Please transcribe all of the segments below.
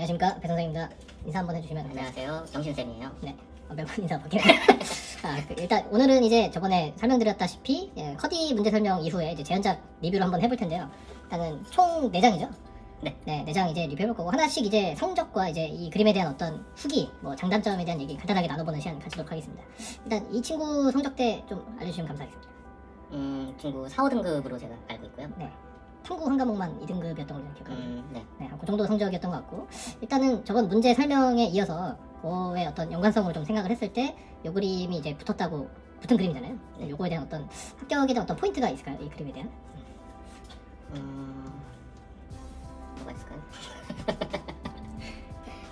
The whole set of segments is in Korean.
안녕하십니까, 배 선생입니다. 인사 한번 해주시면. 안녕하세요, 정신쌤이에요. 네, 매번 인사 바뀌네. 일단 오늘은 이제 저번에 설명드렸다시피 커디 문제 설명 이후에 이제 재현작 리뷰를 한번 해볼 텐데요. 일단은 총 4장이죠. 네, 4장 이제 리뷰해볼 거고, 하나씩 이제 성적과 이제 이 그림에 대한 어떤 후기, 뭐 장단점에 대한 얘기 간단하게 나눠보는 시간 가지도록 하겠습니다. 일단 이 친구 성적대 좀 알려주시면 감사하겠습니다. 친구 4, 5등급으로 제가 알고 있고요. 네. 탐구 한 과목만 2등급이었던 걸로 기억합니다. 네, 그 정도 성적이었던 것 같고, 일단은 저번 문제 설명에 이어서 그거의 어떤 연관성으로 좀 생각을 했을 때 요 그림이 이제 붙은 그림이잖아요. 네. 요거에 대한 어떤 합격에 대한 어떤 포인트가 있을까요? 이 그림에 대한? 뭐가 있을까요?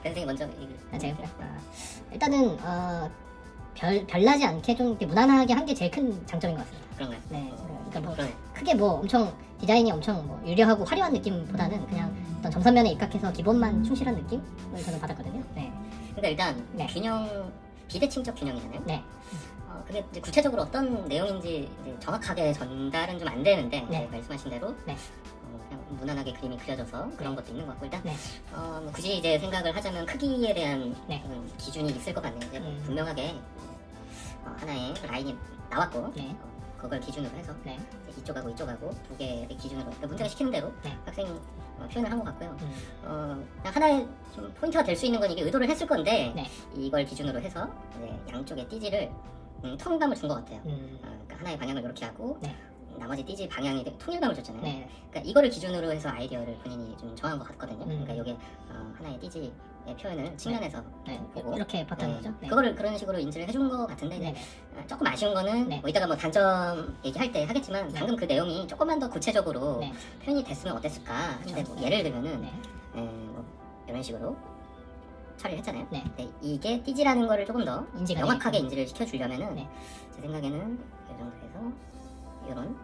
선생님 먼저 제가 일단은 별나지 않게 좀 이렇게 무난하게 한 게 제일 큰 장점인 것 같습니다. 그런가요? 네, 그러니까 뭐 그러네. 크게 뭐 엄청 디자인이 엄청 뭐 유려하고 화려한 느낌보다는 그냥 어떤 점선면에 입각해서 기본만 충실한 느낌을 저는 받았거든요. 네. 근데 일단 네. 균형, 비대칭적 균형이잖아요. 네. 그게 이제 구체적으로 어떤 내용인지 이제 정확하게 전달은 좀 안 되는데, 네. 말씀하신 대로 네. 그냥 무난하게 그림이 그려져서 그런 것도 있는 것 같고, 일단 네. 뭐 굳이 이제 생각을 하자면 크기에 대한 네. 기준이 있을 것 같네요. 이제 분명하게 하나의 라인이 나왔고, 네. 그걸 기준으로 해서 네. 이쪽하고 이쪽하고 두 개의 기준으로, 그러니까 문제가 시키는 대로 네. 학생이 표현을 한 것 같고요. 그냥 하나의 좀 포인트가 될 수 있는 건 이게 의도를 했을 건데, 네. 이걸 기준으로 해서 양쪽의 띠지를 통일감을 준 것 같아요. 그러니까 하나의 방향을 이렇게 하고, 네. 나머지 띠지 방향이 통일감을 줬잖아요. 네. 그러니까 이거를 기준으로 해서 아이디어를 본인이 좀 정한 것 같거든요. 그러니까 이게 하나의 띠지의 표현을 측면에서 보고 이렇게 봤다는 거죠. 네. 그거를 그런 식으로 인지를 해준 것 같은데, 네. 조금 아쉬운 거는 네. 뭐 이따가 뭐 단점 얘기할 때 하겠지만, 방금 그 내용이 조금만 더 구체적으로 네. 표현이 됐으면 어땠을까 하는데, 그렇죠. 뭐 예를 들면은 네. 뭐 이런 식으로 처리를 했잖아요. 네. 근데 이게 띠지라는 거를 조금 더 인지가 명확하게 되게끔. 인지를 시켜주려면은 네. 제 생각에는 이 정도 해서 이런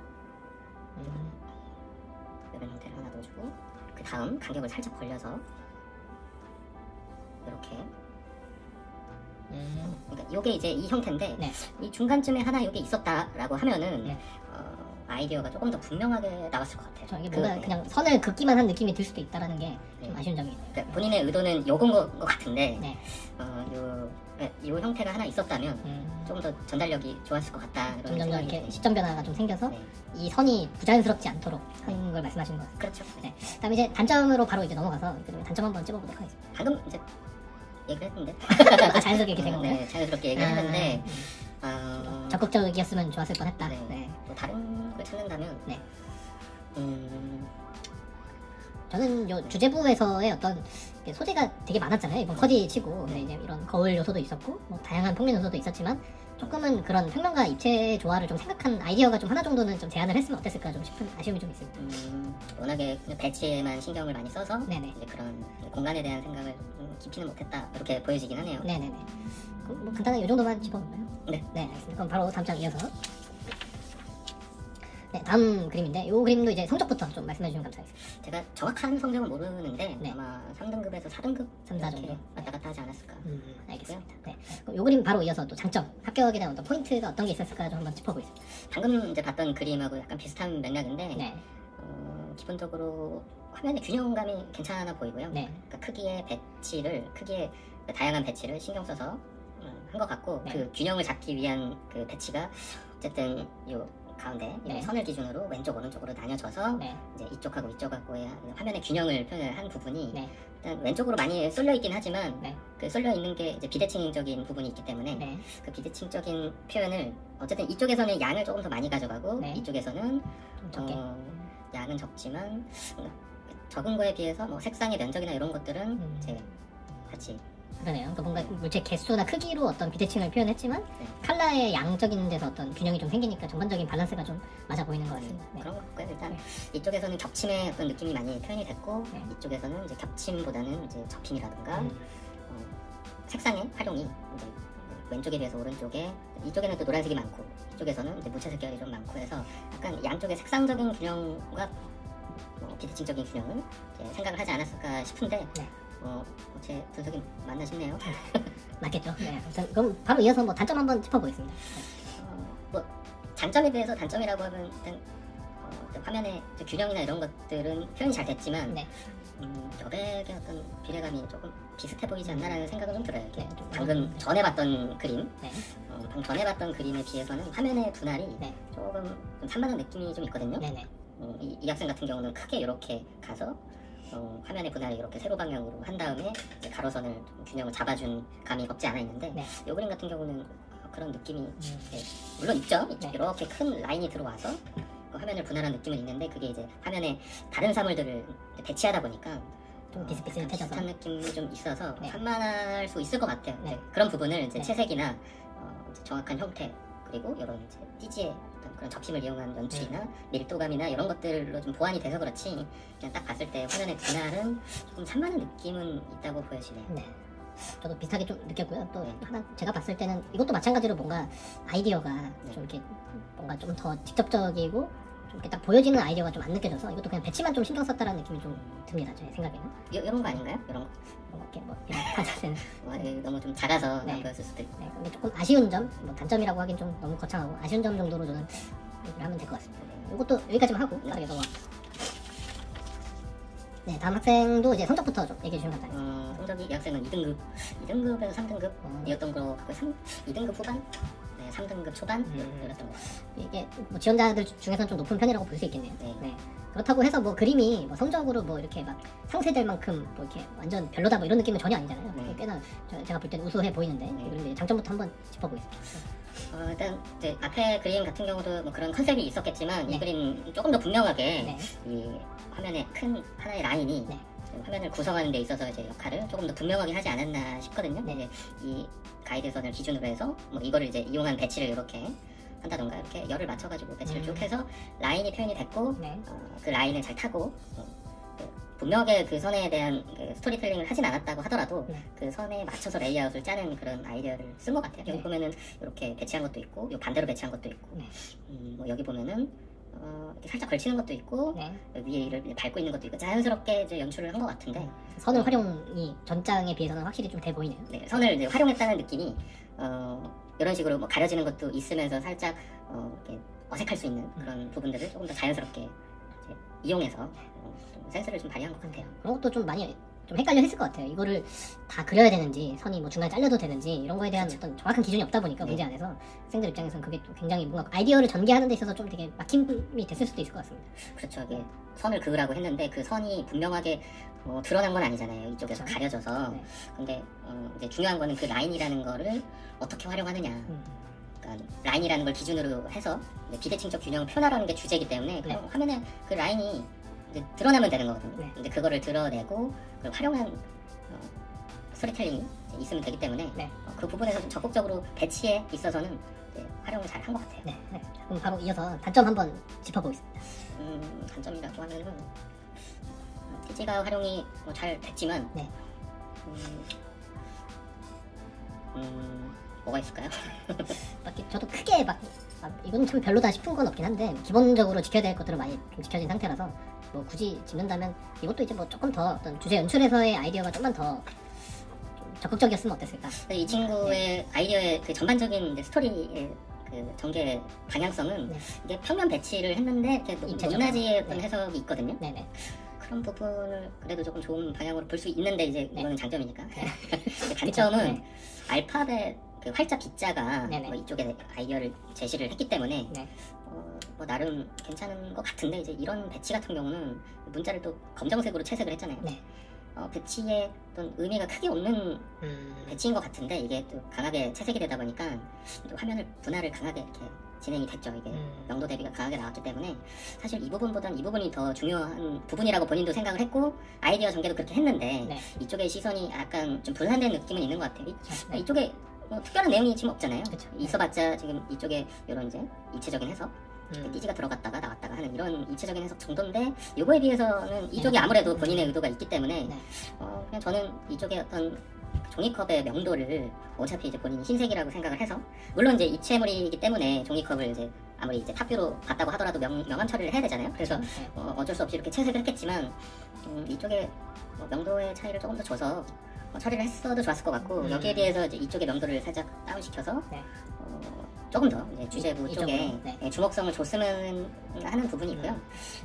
형태를 하나 넣어주고, 그 다음 간격을 살짝 벌려서 이렇게, 그러니까 요게 이제 이 형태인데, 네. 이 중간쯤에 하나 요게 있었다라고 하면은 네. 아이디어가 조금 더 분명하게 나왔을 것 같아요. 이게 뭔가 그냥 선을 긋기만 한 느낌이 들 수도 있다라는 게 좀 네. 아쉬운 점이에요. 그러니까 본인의 의도는 요건 것 같은데, 네. 요 형태가 하나 있었다면 조금 더 전달력이 좋았을 것 같다. 이런 점점 더 생각이 이렇게 드네요. 시점 변화가 좀 생겨서 네. 이 선이 부자연스럽지 않도록 하는 걸 말씀하시는 것 같아요. 그렇죠. 네. 그다음에 이제 단점으로 바로 이제 넘어가서 단점 한번 찝어보도록 하겠습니다. 방금 이제 얘기를 했는데 자연스럽게 이렇게 된 건가요? 네, 자연스럽게 얘기를 했는데, 적극적이었으면 좋았을 뻔했다. 네. 네. 뭐 다른 걸 찾는다면, 네. 저는 요 주제부에서의 어떤 소재가 되게 많았잖아요. 이번 커디 치고 근데 이제 이런 거울 요소도 있었고 뭐 다양한 평면 요소도 있었지만, 조금은 그런 평면과 입체 조화를 좀 생각한 아이디어가 좀 하나 정도는 좀 제안을 했으면 어땠을까 좀 싶은 아쉬움이 좀 있습니다. 워낙에 그냥 배치에만 신경을 많이 써서 네네. 이제 그런 공간에 대한 생각을 깊이는 못했다, 이렇게 보여지긴 하네요. 네네네. 그럼 뭐 간단하게 이 정도만 짚어볼까요? 네. 네, 알겠습니다. 그럼 바로 다음 장 이어서. 네, 다음 그림인데, 이 그림도 이제 성적부터 좀 말씀해주시면 감사하겠습니다. 제가 정확한 성적은 모르는데, 네. 아마 3등급에서 4등급 3, 4 정도? 왔다 갔다 하지 않았을까. 알겠습니다. 네. 그럼 이 그림 바로 이어서 또 장점, 합격에 대한 어떤 포인트가 어떤 게 있었을까 좀 한번 짚어보겠습니다. 방금 이제 봤던 그림하고 약간 비슷한 맥락인데, 네. 기본적으로 화면의 균형감이 괜찮아 보이고요. 네. 그러니까 크기의 다양한 배치를 신경 써서 한 것 같고, 네. 그 균형을 잡기 위한 그 배치가 어쨌든 요 가운데 네. 선을 기준으로 왼쪽 오른쪽으로 나뉘어져서 네. 이제 이쪽하고 이쪽하고의 화면의 균형을 표현을 한 부분이, 네. 일단 왼쪽으로 많이 쏠려 있긴 하지만, 네. 그 쏠려 있는 게 이제 비대칭적인 부분이 있기 때문에, 네. 그 비대칭적인 표현을 어쨌든 이쪽에서는 양을 조금 더 많이 가져가고, 네. 이쪽에서는 좀 적게. 양은 적지만 적은 거에 비해서 뭐 색상의 면적이나 이런 것들은 이제 같이, 그러네요. 그러니까 뭔가 물체 개수나 크기로 어떤 비대칭을 표현했지만, 네. 컬러의 양적인 데서 어떤 균형이 좀 생기니까 전반적인 밸런스가 좀 맞아 보이는 것 같습니다. 네. 그런 것 같고요. 일단 이쪽에서는 겹침의 어떤 느낌이 많이 표현이 됐고, 네. 이쪽에서는 이제 겹침보다는 이제 접힘이라든가 색상의 활용이 이제 왼쪽에 비해서 오른쪽에, 이쪽에는 또 노란색이 많고 이쪽에서는 이제 무채색 계열이 좀 많고 해서 약간 양쪽의 색상적인 균형과 비대칭적인 균형을 이제 생각을 하지 않았을까 싶은데, 네. 제 분석이 맞나 싶네요. 맞겠죠. 네. 아무튼 그럼 바로 이어서 뭐 단점 한번 짚어보겠습니다. 뭐 장점에 비해서 단점이라고 하면 일단 화면의 균형이나 이런 것들은 표현이 잘 됐지만, 네. 여백의 어떤 비례감이 조금 비슷해 보이지 않나라는 생각은 좀 들어요. 이렇게 네, 좀 방금 전에 봤던 그림, 네. 방금 전에 봤던 그림에 비해서는 화면의 분할이 네. 조금 좀 산만한 느낌이 좀 있거든요. 네네. 이 학생 같은 경우는 크게 이렇게 가서 화면의 분할을 이렇게 세로 방향으로 한 다음에 이제 가로선을 좀 균형을 잡아준 감이 없지 않아 있는데 네. 이 그림 같은 경우는 그런 느낌이 물론 있죠. 네. 이렇게 큰 라인이 들어와서 화면을 분할한 느낌은 있는데 그게 이제 화면에 다른 사물들을 배치하다 보니까 좀 비슷비슷해져서 비슷한 느낌이 좀 있어서 네. 산만할 수 있을 것 같아요. 네. 이제 그런 부분을 이제 네. 채색이나 이제 정확한 형태 그리고 이런 이제 띠지의 어떤 그런 접힘을 이용한 연출이나 밀도감이나 이런 것들로 좀 보완이 돼서 그렇지 그냥 딱 봤을 때 화면의 분할은 조금 산만한 느낌은 있다고 보여지네요. 네. 저도 비슷하게 좀 느꼈고요. 또 네. 하나 제가 봤을 때는 이것도 마찬가지로 뭔가 아이디어가 네. 좀 이렇게 뭔가 좀 더 직접적이고 좀 이렇게 딱 보여지는 아이디어가 좀 안 느껴져서 이것도 그냥 배치만 좀 신경 썼다라는 느낌이 좀 듭니다. 제 생각에는. 이런 거 아닌가요? 이런 거? 이렇게 뭐 이런 판사는 너무 좀 작아서 네. 보였을 수도 있고. 네, 근데 조금 아쉬운 점, 뭐 단점이라고 하긴 좀 너무 거창하고 아쉬운 점 정도로 저는 얘기를 하면 될 것 같습니다. 네, 이것도 여기까지만 하고 빠르게 넘어갑니다. 네, 다음 학생도 이제 성적부터 좀 얘기해 주시면 감사하겠습니다. 성적이 이 학생은 2등급에서 3등급이었던 거로 갖고 2등급 후반? 네, 3등급 초반? 이랬던 것 같아요. 이게 뭐 지원자들 중에서는 좀 높은 편이라고 볼 수 있겠네요. 네. 네. 그렇다고 해서 뭐 그림이 뭐 성적으로 뭐 이렇게 막 상쇄될 만큼 뭐 이렇게 완전 별로다 뭐 이런 느낌은 전혀 아니잖아요. 네. 꽤나 제가 볼 때는 우수해 보이는데 네. 그런데 장점부터 한번 짚어보겠습니다. 일단 이제 앞에 그림 같은 경우도 뭐 그런 컨셉이 있었겠지만 네. 이 그림 조금 더 분명하게 네. 이 화면에 큰 하나의 라인이 네. 화면을 구성하는 데 있어서 이제 역할을 조금 더 분명하게 하지 않았나 싶거든요. 네. 이제 이 가이드선을 기준으로 해서 뭐 이거를 이제 이용한 배치를 이렇게 한다던가 이렇게 열을 맞춰가지고 배치를 쭉 해서 라인이 표현이 됐고 네. 그 라인을 잘 타고 분명하게 그 선에 대한 그 스토리텔링을 하진 않았다고 하더라도 네. 그 선에 맞춰서 레이아웃을 짜는 그런 아이디어를 쓴 것 같아요. 네. 여기 보면은 이렇게 배치한 것도 있고 요 반대로 배치한 것도 있고 네. 뭐 여기 보면은 이렇게 살짝 걸치는 것도 있고 네. 위를 밟고 있는 것도 있고 자연스럽게 이제 연출을 한 것 같은데 선을 활용이 전장에 비해서는 확실히 좀 돼 보이네요. 네, 선을 이제 활용했다는 느낌이 이런 식으로 뭐 가려지는 것도 있으면서 살짝 이렇게 어색할 수 있는 그런 부분들을 조금 더 자연스럽게 이제 이용해서 좀 센스를 좀 발휘한 것 같아요. 그런 것도 좀 많이 좀 헷갈려 했을 것 같아요. 이거를 다 그려야 되는지 선이 뭐 중간에 잘려도 되는지 이런 거에 대한 어떤 정확한 기준이 없다 보니까 네. 문제 안에서 학생들 입장에서는 그게 또 굉장히 뭔가 아이디어를 전개하는 데 있어서 좀 되게 막힘이 됐을 수도 있을 것 같습니다. 그렇죠. 이게 선을 그으라고 했는데 그 선이 분명하게 드러난 건 아니잖아요. 이쪽에서 그렇죠. 가려져서. 네. 근데 이제 중요한 거는 그 라인이라는 거를 어떻게 활용하느냐. 그러니까 라인이라는 걸 기준으로 해서 비대칭적 균형을 표현하라는 게 주제이기 때문에 네. 화면에 그 라인이 이제 드러나면 되는 거거든요. 네. 근데 그거를 드러내고 그걸 활용한 스토리텔링이 있으면 되기 때문에 네. 그 부분에서 좀 적극적으로 배치에 있어서는 활용을 잘 한 것 같아요. 네. 네. 자, 그럼 바로 이어서 단점 한번 짚어보겠습니다. 단점이라고 하면은 TG가 활용이 잘 됐지만 네. 뭐가 있을까요? 저도 크게 이건 참 별로다 싶은 건 없긴 한데 기본적으로 지켜야 될 것들은 많이 좀 지켜진 상태라서 뭐 굳이 짚는다면 이것도 이제 뭐 조금 더 어떤 주제 연출에서의 아이디어가 좀만 더 좀 적극적이었으면 어땠을까? 이 친구의 아이디어의 그 전반적인 이제 스토리의 그 전개 방향성은 네. 이게 평면 배치를 했는데 이렇게 입체적으로. 높낮이의 어떤 네. 해석이 있거든요. 네네. 그런 부분을 그래도 조금 좋은 방향으로 볼 수 있는데 이제 네. 이거는 장점이니까. 네. 단점은 네. 알파벳 그 활자 B자가 네네. 뭐 이쪽에 아이디어를 제시를 했기 때문에 네. 뭐 나름 괜찮은 것 같은데 이제 이런 배치 같은 경우는 문자를 또 검정색으로 채색을 했잖아요. 네. 배치에 어떤 의미가 크게 없는 배치인 것 같은데 이게 또 강하게 채색이 되다 보니까 또 화면을 분할을 강하게 이렇게 진행이 됐죠. 이게 명도 대비가 강하게 나왔기 때문에 사실 이 부분보단 이 부분이 더 중요한 부분이라고 본인도 생각을 했고 아이디어 전개도 그렇게 했는데 네. 이쪽의 시선이 약간 좀 분산된 느낌은 있는 것 같아요. 네. 이쪽에 뭐 특별한 내용이 지금 없잖아요. 그쵸. 있어봤자 지금 이쪽에 이런 이제 입체적인 해석 띠지가 들어갔다가 나왔다가 하는 이런 입체적인 해석 정도인데 요거에 비해서는 이쪽이 아무래도 본인의 의도가 있기 때문에 네. 그냥 저는 이쪽에 어떤 종이컵의 명도를 어차피 이제 본인이 흰색이라고 생각을 해서 물론 이제 입체물이기 때문에 종이컵을 이제 아무리 이제 탑뷰로 봤다고 하더라도 명암 처리를 해야 되잖아요. 그래서 네. 어쩔 수 없이 이렇게 채색을 했겠지만 이쪽에 명도의 차이를 조금 더 줘서 처리를 했어도 좋았을 것 같고 여기에 비해서 이제 이쪽의 명도를 살짝 다운시켜서 네. 조금 더 이제 주제부 쪽에 이쪽으로, 네. 주목성을 줬으면 하는 부분이고요.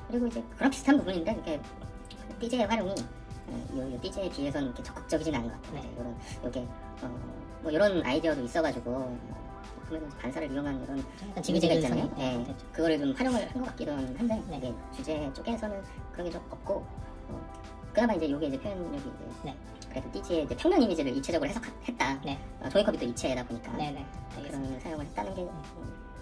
그리고 이제 그런 비슷한 부분인데 이렇게 띠제의 활용이 요 띠지에 비해서는 이렇게 적극적이진 않은 것 같아요. 네. 이런 요게 뭐 이런 아이디어도 있어가지고 보면 반사를 이용한 이런 약간 이미지가 지그재그 있잖아요. 선이 네. 됐죠. 그거를 좀 활용을 한 것 같기도 한데 네. 이게 주제 쪽에서는 그런 게 좀 없고 그나마 이제 요게 이제 표현력이 이제 네. 그래도 띠지의 이제 평면 이미지를 이체적으로 해석했다. 네. 종이컵이 또 이체다 보니까 네네. 알겠습니다. 그런 사용을 했다는 게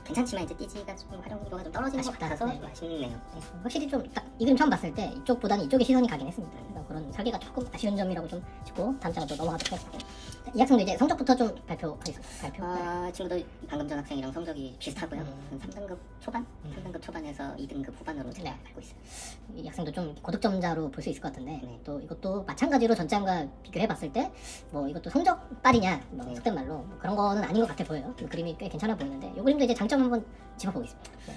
괜찮지만 이제 띠지가 조금 활용도가 좀 떨어지는 것 아쉽다. 같아서 네. 아쉽네요. 네. 확실히 좀 딱 이 그림 처음 봤을 때 이쪽보다는 이쪽에 시선이 가긴 했습니다. 그래서 그런 설계가 조금 아쉬운 점이라고 좀 짚고 다음 장으로 넘어가도록 하겠습니다. 이 학생도 이제 성적부터 좀 발표. 친구도 방금 전 학생이랑 성적이 비슷하고요. 3등급 초반? 3등급 초반에서 2등급 후반으로 제가 네. 알고 있어요. 이 학생도 좀 고득점자로 볼 수 있을 것 같은데 네. 또 이것도 마찬가지로 전장과 비교해봤을 때 뭐 이것도 성적 빨이냐 뭐 네. 속된 말로 뭐 그런 거는 아닌 것 같아 보여요. 이 그림이 꽤 괜찮아 보이는데 이 그림도 이제 장점 한번 짚어보겠습니다. 네.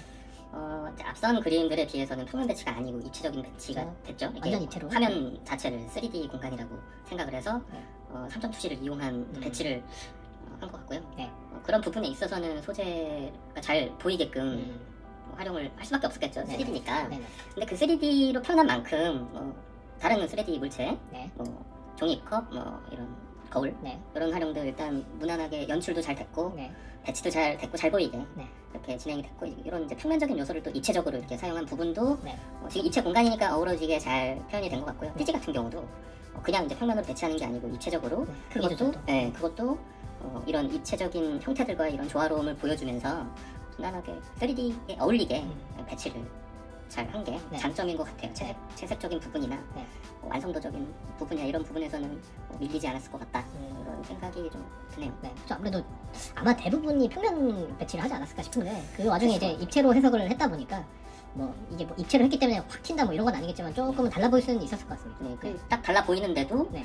이제 앞선 그림들에 비해서는 평면 배치가 아니고 입체적인 배치가 그렇죠. 됐죠. 이게 완전 입체로. 화면 자체를 3D 공간이라고 생각을 해서 네. 3점 투시를 이용한 배치를 한 것 같고요. 네. 그런 부분에 있어서는 소재가 잘 보이게끔 활용을 할 수밖에 없었겠죠. 네. 3D니까. 네네. 근데 그 3D로 표현한 만큼 다른 3D 물체, 네. 뭐 종이컵, 뭐 이런 거울 네. 이런 활용들 일단 무난하게 연출도 잘 됐고 네. 배치도 잘 됐고 잘 보이게 네. 이렇게 진행이 됐고 이런 이제 평면적인 요소를 또 입체적으로 이렇게 사용한 부분도 네. 지금 입체 공간이니까 어우러지게 잘 표현이 된 것 같고요. 띠지 같은 경우도 그냥 이제 평면으로 배치하는 게 아니고 입체적으로 네. 크기 조절도. 그것도 이런 입체적인 형태들과 이런 조화로움을 보여주면서 무난하게 3D에 어울리게 배치를 잘 한 게 네. 장점인 것 같아요. 채색적인 부분이나 네. 완성도적인 부분이나 이런 부분에서는 밀리지 않았을 것 같다. 이런 생각이 좀 드네요. 네, 그렇죠. 아무래도 아마 대부분이 평면 배치를 하지 않았을까 싶은데 그 와중에 이제 입체로 해석을 했다 보니까 뭐 이게 뭐 입체로 했기 때문에 확 튄다 뭐 이런 건 아니겠지만 조금은 달라 보일 수는 있었을 것 같습니다. 네, 딱 달라 보이는데도 네.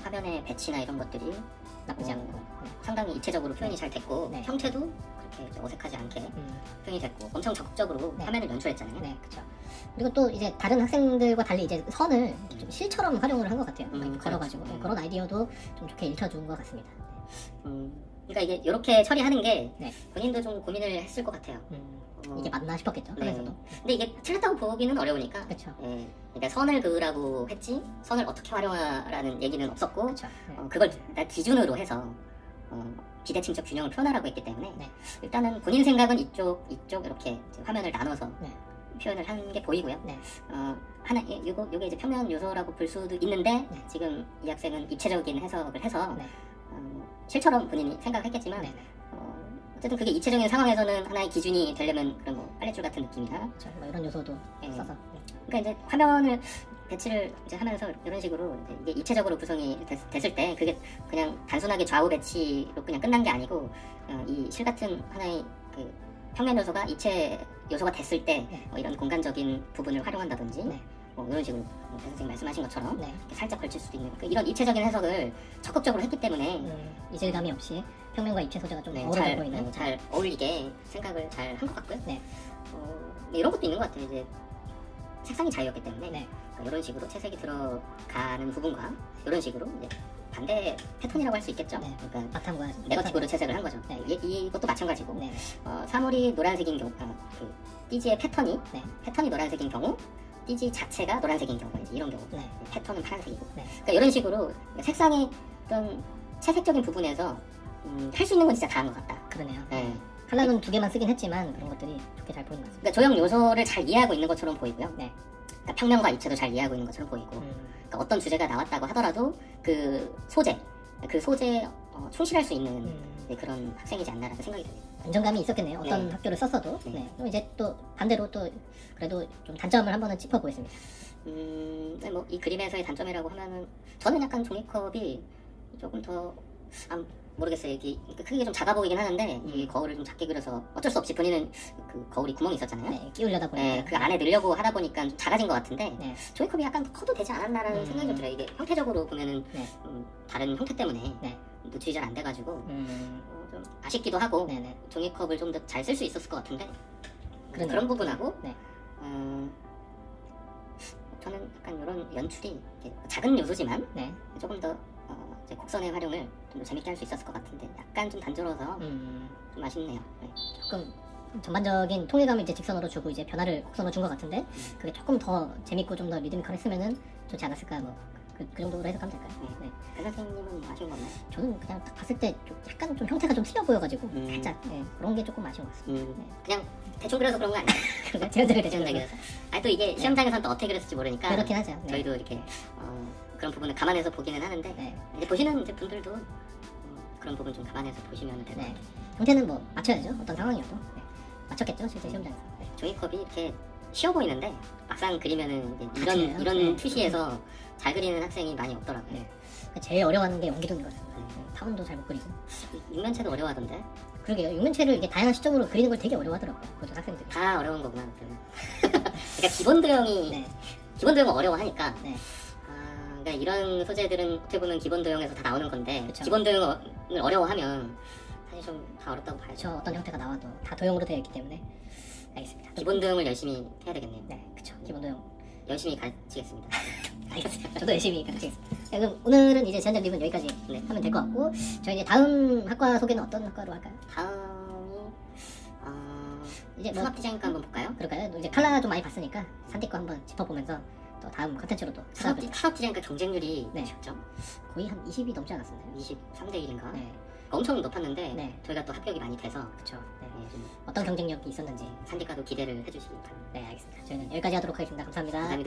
화면의 배치나 이런 것들이 나쁘지 않고 네. 상당히 입체적으로 표현이 잘 됐고 네. 형태도 그렇게 어색하지 않게 표현이 됐고 엄청 적극적으로 네. 화면을 연출했잖아요. 네, 그렇죠. 그리고 또 이제 다른 학생들과 달리 이제 선을 좀 실처럼 활용을 한 것 같아요. 걸어가지고 그렇죠. 그런 아이디어도 좀 좋게 읽혀준 것 같습니다. 그러니까 이게 이렇게 처리하는 게 네. 본인도 좀 고민을 했을 것 같아요. 이게 맞나 싶었겠죠. 네. 하면서도. 근데 이게 틀렸다고 보기는 어려우니까. 그렇죠. 예, 그러니까 선을 그으라고 했지 선을 어떻게 활용하라는 얘기는 없었고 그렇죠. 네. 그걸 기준으로 해서 비대칭적 균형을 표현하라고 했기 때문에 네. 일단은 본인 생각은 이쪽 이렇게 화면을 나눠서 네. 표현을 한 게 보이고요. 네. 요게 이제 평면 요소라고 볼 수도 있는데 네. 지금 이 학생은 입체적인 해석을 해서 네. 실처럼 본인이 생각했겠지만 네. 어쨌든 그게 입체적인 상황에서는 하나의 기준이 되려면 그런 뭐 빨래줄 같은 느낌이나 그렇죠. 뭐 이런 요소도 네. 써서. 그러니까 이제 화면을 배치를 이제 하면서 이런 식으로 이제 이게 입체적으로 구성이 됐을 때 그게 그냥 단순하게 좌우 배치로 그냥 끝난 게 아니고 이 실 같은 하나의 그 평면 요소가 입체 요소가 됐을 때 네. 이런 공간적인 부분을 활용한다든지 네. 뭐 이런 식으로 배 선생님 말씀하신 것처럼 네. 이렇게 살짝 걸칠 수도 있는 이런 입체적인 해석을 적극적으로 했기 때문에 이질감이 없이 평면과 입체 소재가 좀 네, 어우러져 보이는. 잘 어울리게 생각을 잘 한 것 같고요. 네. 이런 것도 있는 것 같아요. 이제 색상이 자유였기 때문에 네. 그러니까 이런 식으로 채색이 들어가는 부분과 이런 식으로 이제 반대 패턴이라고 할 수 있겠죠. 네. 그러니까 바탕과 네거티브로 채색을 한 거죠. 네. 이것도 마찬가지고 네. 사물이 노란색인 경우 그 띠지의 패턴이 네. 노란색인 경우 띠지 자체가 노란색인 경우 이제 이런 경우 네. 패턴은 파란색이고 네. 그러니까 이런 식으로 색상의 어떤 채색적인 부분에서 할 수 있는 건 진짜 다 한 것 같다. 그러네요. 네. 컬러는 2개만 쓰긴 했지만 그런 것들이 좋게 잘 보이는 것 같습니다. 그러니까 조형 요소를 잘 이해하고 있는 것처럼 보이고요. 네. 그러니까 평면과 입체도 잘 이해하고 있는 것처럼 보이고 그러니까 어떤 주제가 나왔다고 하더라도 그 소재에 충실할 수 있는 그런 학생이지 않나라는 생각이 듭니다. 안정감이 있었겠네요. 어떤 네. 학교를 썼어도. 네. 네. 그럼 이제 또 반대로 또 그래도 좀 단점을 한번은 짚어보겠습니다. 뭐 이 그림에서의 단점이라고 하면은 저는 약간 종이컵이 조금 더 모르겠어요. 이게 크기가 좀 작아 보이긴 하는데 이 거울을 좀 작게 그려서 어쩔 수 없이 본인은 그 거울이 구멍이 있었잖아요. 네, 끼우려다 보니까. 네, 그 안에 넣으려고 하다 보니까 좀 작아진 것 같은데 네. 종이컵이 약간 더 커도 되지 않았나라는 생각이 좀 들어요. 이게 형태적으로 보면은 네. 다른 형태 때문에 네. 노출이 잘 안 돼가지고 좀 아쉽기도 하고 네네. 종이컵을 좀 더 잘 쓸 수 있었을 것 같은데 그러네요. 그런 부분하고 네. 저는 약간 이런 연출이 작은 요소지만 네. 조금 더 이제 곡선의 활용을 좀 더 재밌게 할 수 있었을 것 같은데 약간 좀 단조로워서 좀 아쉽네요. 네. 조금 전반적인 통일감을 이제 직선으로 주고 이제 변화를 곡선으로 준 것 같은데 그게 조금 더 재밌고 좀 더 리드미컬했으면은 좋지 않았을까 뭐 그 정도로 해석하면 될까요? 네. 배 선생님은 아쉬운 거 없나요? 저는 그냥 딱 봤을 때 좀 약간 좀 형태가 좀 틀려 보여가지고 살짝 그런 게 조금 아쉬운 것 같습니다. 네. 그냥 대충 그려서 그런 거 아니에요? 그러니까 제가 대충 그려서. 또 이게 시험장에서는 또 어떻게 그렸을지 모르니까 그렇긴 하죠. 네. 저희도 이렇게 그런 부분을 감안해서 보기는 하는데 네. 이제 보시는 이제 분들도 그런 부분 좀 감안해서 보시면 될 것 같아요. 형태는 뭐 맞춰야죠. 어떤 상황이어도 맞췄겠죠 실제 시험장에서. 종이컵이 이렇게 쉬워 보이는데 막상 그리면은 이제 틀려요. 이런 투시에서 잘 그리는 학생이 많이 없더라고요. 제일 어려워하는 게 원기둥인 것 같습니다. 타원도 잘 못 그리고. 육면체도 어려워하던데. 그러게요. 육면체를 이게 다양한 시점으로 그리는 걸 되게 어려워하더라고요. 고등 학생들이. 다 어려운 거구나. 그러니까 기본 도형이 기본 도형을 어려워하니까. 그러니까 이런 소재들은 어떻게 보면 기본 도형에서 다 나오는 건데 그쵸. 기본 도형을 어려워하면 사실 좀 다 어렵다고 봐야죠. 그쵸. 어떤 형태가 나와도 다 도형으로 되어 있기 때문에. 알겠습니다. 기본 도형을 열심히 해야 되겠네요. 네, 그쵸. 기본 도형. 열심히 가르치겠습니다. 알겠습니다. 저도 열심히 가르치겠습니다. 네, 그럼 오늘은 이제 제한적 리뷰는 여기까지 하면 될 것 같고, 저희 이제 다음 학과 소개는 어떤 학과로 할까요? 다음이 이제 뭐 산업 디자인과 한번 볼까요? 그럴까요? 이제 칼라 좀 많이 봤으니까 산디과 한번 짚어보면서 또 다음 컨텐츠로 또 찾아볼게요. 산업 디자인과 경쟁률이 쉽죠? 거의 한 20이 넘지 않았었나요? 23대 1인가? 네. 엄청 높았는데 저희가 또 합격이 많이 돼서 그쵸. 좀 어떤 경쟁력이 있었는지 산디과도 기대를 해주시기 바랍니다. 네, 알겠습니다. 저희는 여기까지 하도록 하겠습니다. 감사합니다. 감사합니다.